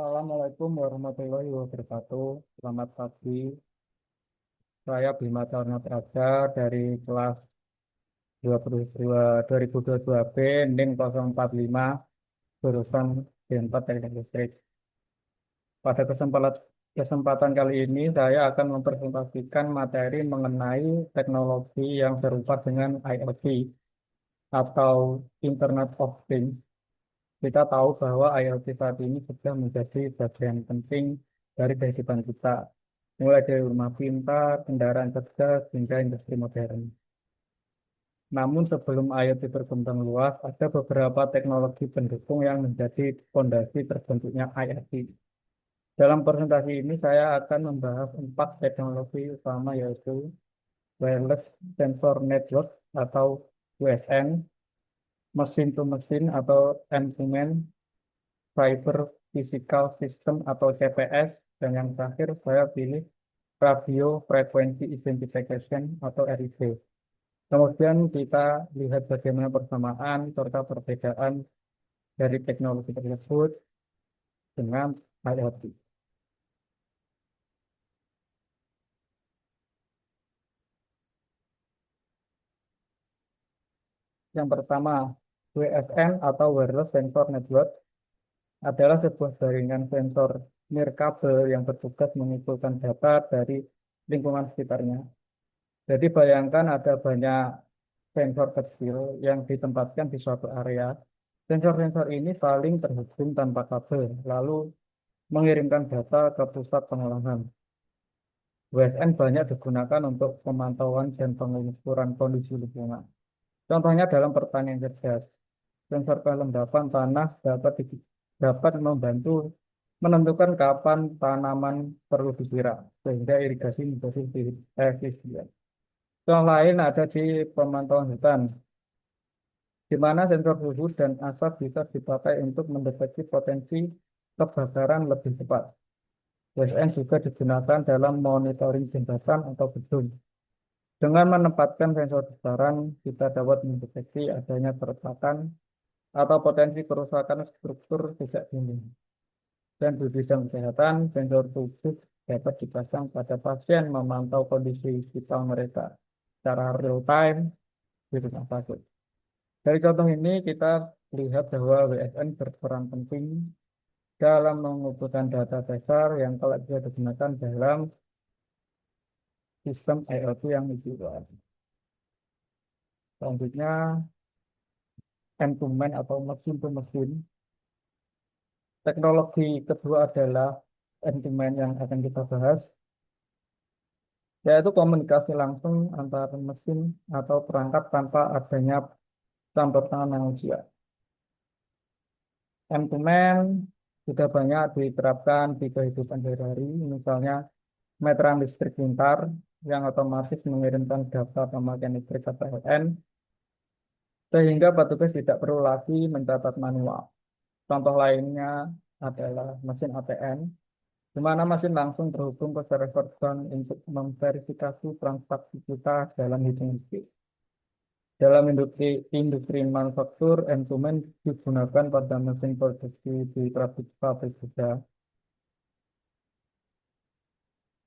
Assalamualaikum warahmatullahi wabarakatuh. Selamat pagi. Saya Bima Tarna Praja dari kelas 2022 B NIM 045 jurusan D4 Teknik Listrik. Pada kesempatan kali ini saya akan mempresentasikan materi mengenai teknologi yang serupa dengan IoT atau Internet of Things. Kita tahu bahwa IoT saat ini sudah menjadi bagian penting dari kehidupan kita, mulai dari rumah pintar, kendaraan cerdas, hingga industri modern. Namun sebelum IoT berkembang luas, ada beberapa teknologi pendukung yang menjadi fondasi terbentuknya IoT. Dalam presentasi ini saya akan membahas empat teknologi utama, yaitu Wireless Sensor Network atau WSN, Machine to Machine atau M2M, Cyber Physical System atau CPS, dan yang terakhir saya pilih Radio Frequency Identification atau RID. Kemudian kita lihat bagaimana persamaan serta perbedaan dari teknologi tersebut dengan IoT. Yang pertama, WSN atau Wireless Sensor Network adalah sebuah jaringan sensor nirkabel yang bertugas mengumpulkan data dari lingkungan sekitarnya. Jadi bayangkan ada banyak sensor kecil yang ditempatkan di suatu area. Sensor-sensor ini saling terhubung tanpa kabel, lalu mengirimkan data ke pusat pengolahan. WSN banyak digunakan untuk pemantauan dan pengukuran kondisi lingkungan. Contohnya dalam pertanian cerdas, sensor kelembapan tanah dapat membantu menentukan kapan tanaman perlu disiram, sehingga irigasi menjadi lebih efisien. Contoh lain ada di pemantauan hutan, di mana sensor suhu dan asap bisa dipakai untuk mendeteksi potensi kebakaran lebih cepat. WSN juga digunakan dalam monitoring jembatan atau gedung. Dengan menempatkan sensor besaran, kita dapat mendeteksi adanya keretakan atau potensi kerusakan struktur sejak dini. Dan di bidang kesehatan, sensor tubuh dapat dipasang pada pasien memantau kondisi vital mereka secara real time di rumah sakit. Dari contoh ini kita lihat bahwa WSN berperan penting dalam mengumpulkan data dasar yang telah bisa digunakan dalam sistem IoT yang dibuat. Selanjutnya, end-to-man atau mesin-to-mesin. Teknologi kedua adalah end-to-man yang akan kita bahas, yaitu komunikasi langsung antara mesin atau perangkat tanpa adanya campur tangan manusia. M2Man sudah banyak diterapkan di kehidupan sehari-hari, misalnya meteran listrik pintar yang otomatis mengirimkan data pemakaian listrik ke PLN, sehingga petugas tidak perlu lagi mencatat manual. Contoh lainnya adalah mesin ATM, di mana mesin langsung terhubung ke server bank untuk memverifikasi transaksi kita dalam hitungan detik. Dalam industri manufaktur, instrumen digunakan pada mesin produksi di pabrik juga.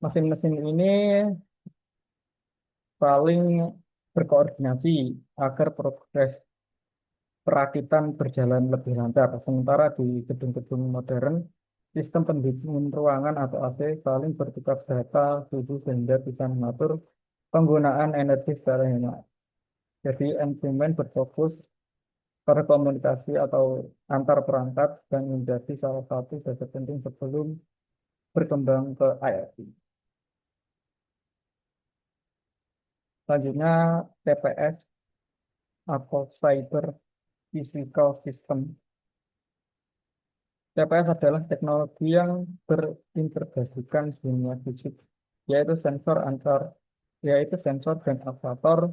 Mesin-mesin ini saling berkoordinasi agar proses perakitan berjalan lebih lancar. Sementara di gedung-gedung modern, sistem pendingin ruangan atau AC saling bertukar data suhu sehingga bisa mengatur penggunaan energi secara hemat. Jadi, instrumen berfokus berkomunikasi atau antar perangkat dan menjadi salah satu dasar penting sebelum berkembang ke IoT. Selanjutnya TPS atau Cyber Physical System. TPS adalah teknologi yang berintegrasikan dunia fisik, yaitu sensor antar yaitu sensor dan aktuator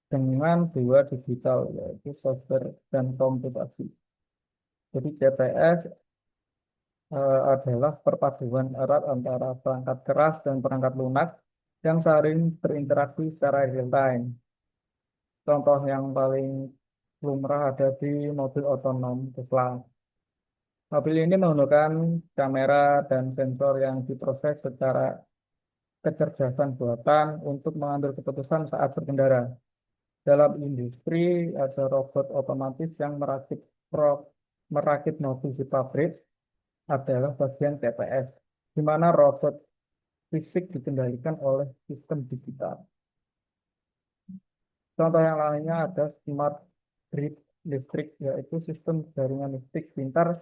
dengan dua digital, yaitu software dan komputasi. Jadi TPS adalah perpaduan erat antara perangkat keras dan perangkat lunak yang saling berinteraksi secara real time. Contoh yang paling lumrah ada di mobil otonom Tesla. Mobil ini menggunakan kamera dan sensor yang diproses secara kecerdasan buatan untuk mengambil keputusan saat berkendara. Dalam industri, ada robot otomatis yang merakit mobil di pabrik adalah bagian TPS, di mana robot fisik dikendalikan oleh sistem digital. Contoh yang lainnya ada smart grid listrik, yaitu sistem jaringan listrik pintar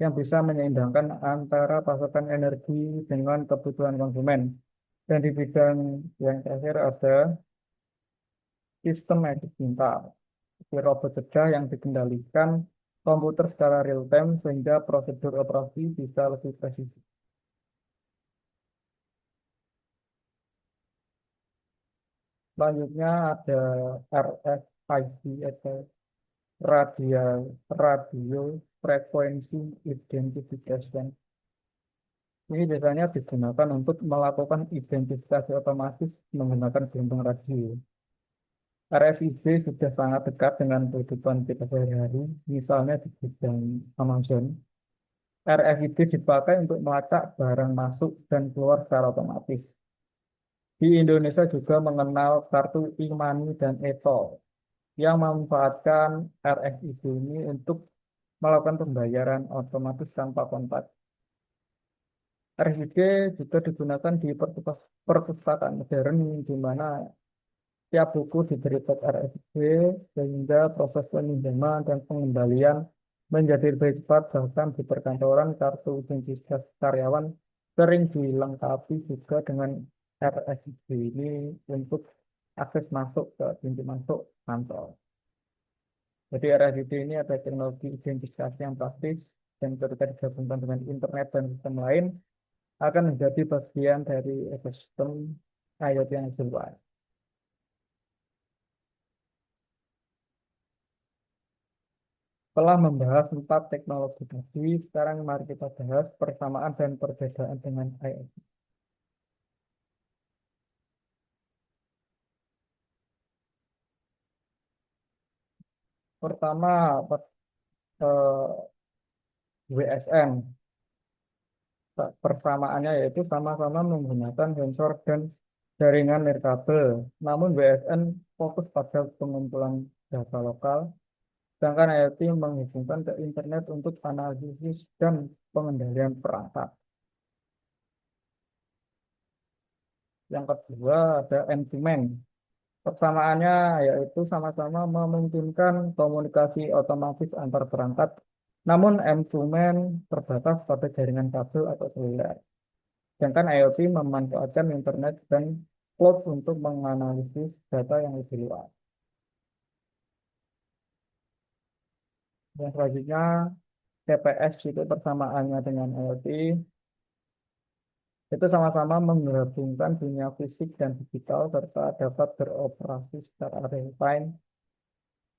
yang bisa menyeimbangkan antara pasokan energi dengan kebutuhan konsumen. Dan di bidang yang terakhir ada sistem medis pintar, seperti robot cerdas yang dikendalikan komputer secara real time sehingga prosedur operasi bisa lebih presisi. Selanjutnya ada RFID atau radio radio frekuensi identification. Ini biasanya digunakan untuk melakukan identifikasi otomatis menggunakan gelombang radio. RFID sudah sangat dekat dengan kehidupan kita sehari-hari, misalnya di bidang Amazon. RFID dipakai untuk melacak barang masuk dan keluar secara otomatis. Di Indonesia juga mengenal kartu e-money dan e-tol yang memanfaatkan RFID ini untuk melakukan pembayaran otomatis tanpa kontak. RFID juga digunakan di perpustakaan modern di mana tiap buku diberi tag RFID sehingga proses peminjaman dan pengembalian menjadi lebih cepat. Bahkan di perkantoran kartu identitas karyawan sering dilengkapi juga dengan RFID ini untuk akses masuk ke pintu masuk kantor. Jadi RFID ini ada teknologi identifikasi yang praktis dan ketika digabungkan dengan internet dan sistem lain akan menjadi bagian dari ekosistem IoT yang lebih luas. Setelah membahas 4 teknologi tadi, sekarang mari kita bahas persamaan dan perbedaan dengan IoT. Pertama, WSN. Persamaannya yaitu sama-sama menggunakan sensor dan jaringan nirkabel. Namun WSN fokus pada pengumpulan data lokal, sedangkan IoT menghubungkan ke internet untuk analisis dan pengendalian perangkat. Yang kedua ada end-to-man. Persamaannya yaitu sama-sama memungkinkan komunikasi otomatis antar perangkat, namun end-to-man terbatas pada jaringan kabel atau seluler. Sedangkan IoT memanfaatkan internet dan cloud untuk menganalisis data yang lebih luas. Dan selanjutnya TPS itu persamaannya dengan IoT itu sama-sama menggabungkan dunia fisik dan digital serta dapat beroperasi secara real time.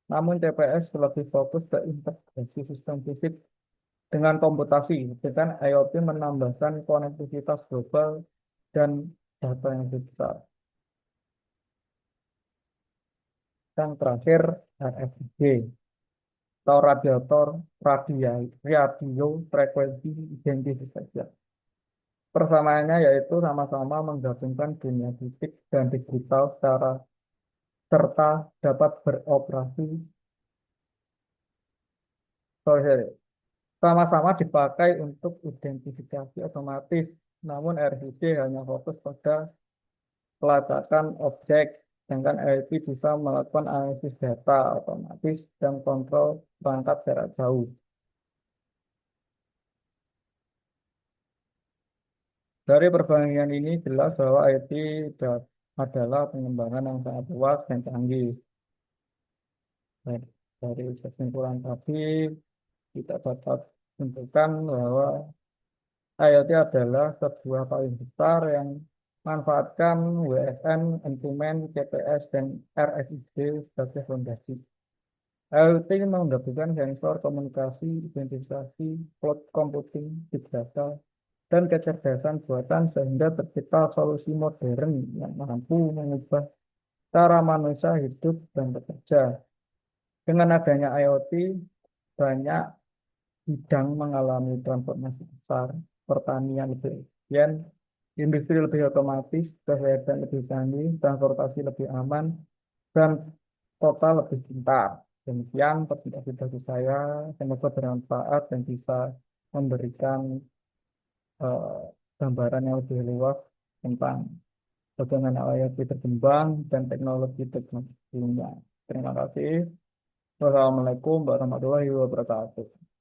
Namun TPS lebih fokus ke integrasi sistem fisik dengan komputasi, dengan IoT menambahkan konektivitas global dan data yang lebih besar. Yang terakhir RFID atau radio frekuensi identifikasi. Persamaannya yaitu sama-sama menggabungkan dunia fisik dan digital secara serta dapat beroperasi sorry, sama-sama dipakai untuk identifikasi otomatis. Namun RFID hanya fokus pada pelacakan objek, sedangkan IoT bisa melakukan analisis data otomatis dan kontrol perangkat jarak jauh. Dari perbandingan ini jelas bahwa IT adalah pengembangan yang sangat luas dan canggih. Baik, dari kesimpulan tadi, kita dapat menentukan bahwa IoT adalah sebuah payung besar yang manfaatkan WSN, instrumen, GPS, dan RFID sebagai fondasi. IoT menggabungkan sensor komunikasi, identifikasi, cloud computing, big data, dan kecerdasan buatan sehingga tercipta solusi modern yang mampu mengubah cara manusia hidup dan bekerja. Dengan adanya IoT, banyak bidang mengalami transformasi besar, pertanian lebih efisien, industri lebih otomatis, kesehatan lebih canggih, transportasi lebih aman, dan kota lebih pintar. Demikian presentasi dari saya, semoga bermanfaat dan bisa memberikan eh, gambaran yang lebih luas tentang bagaimana IoT berkembang dan teknologinya. Terima kasih. Wassalamualaikum warahmatullahi wabarakatuh.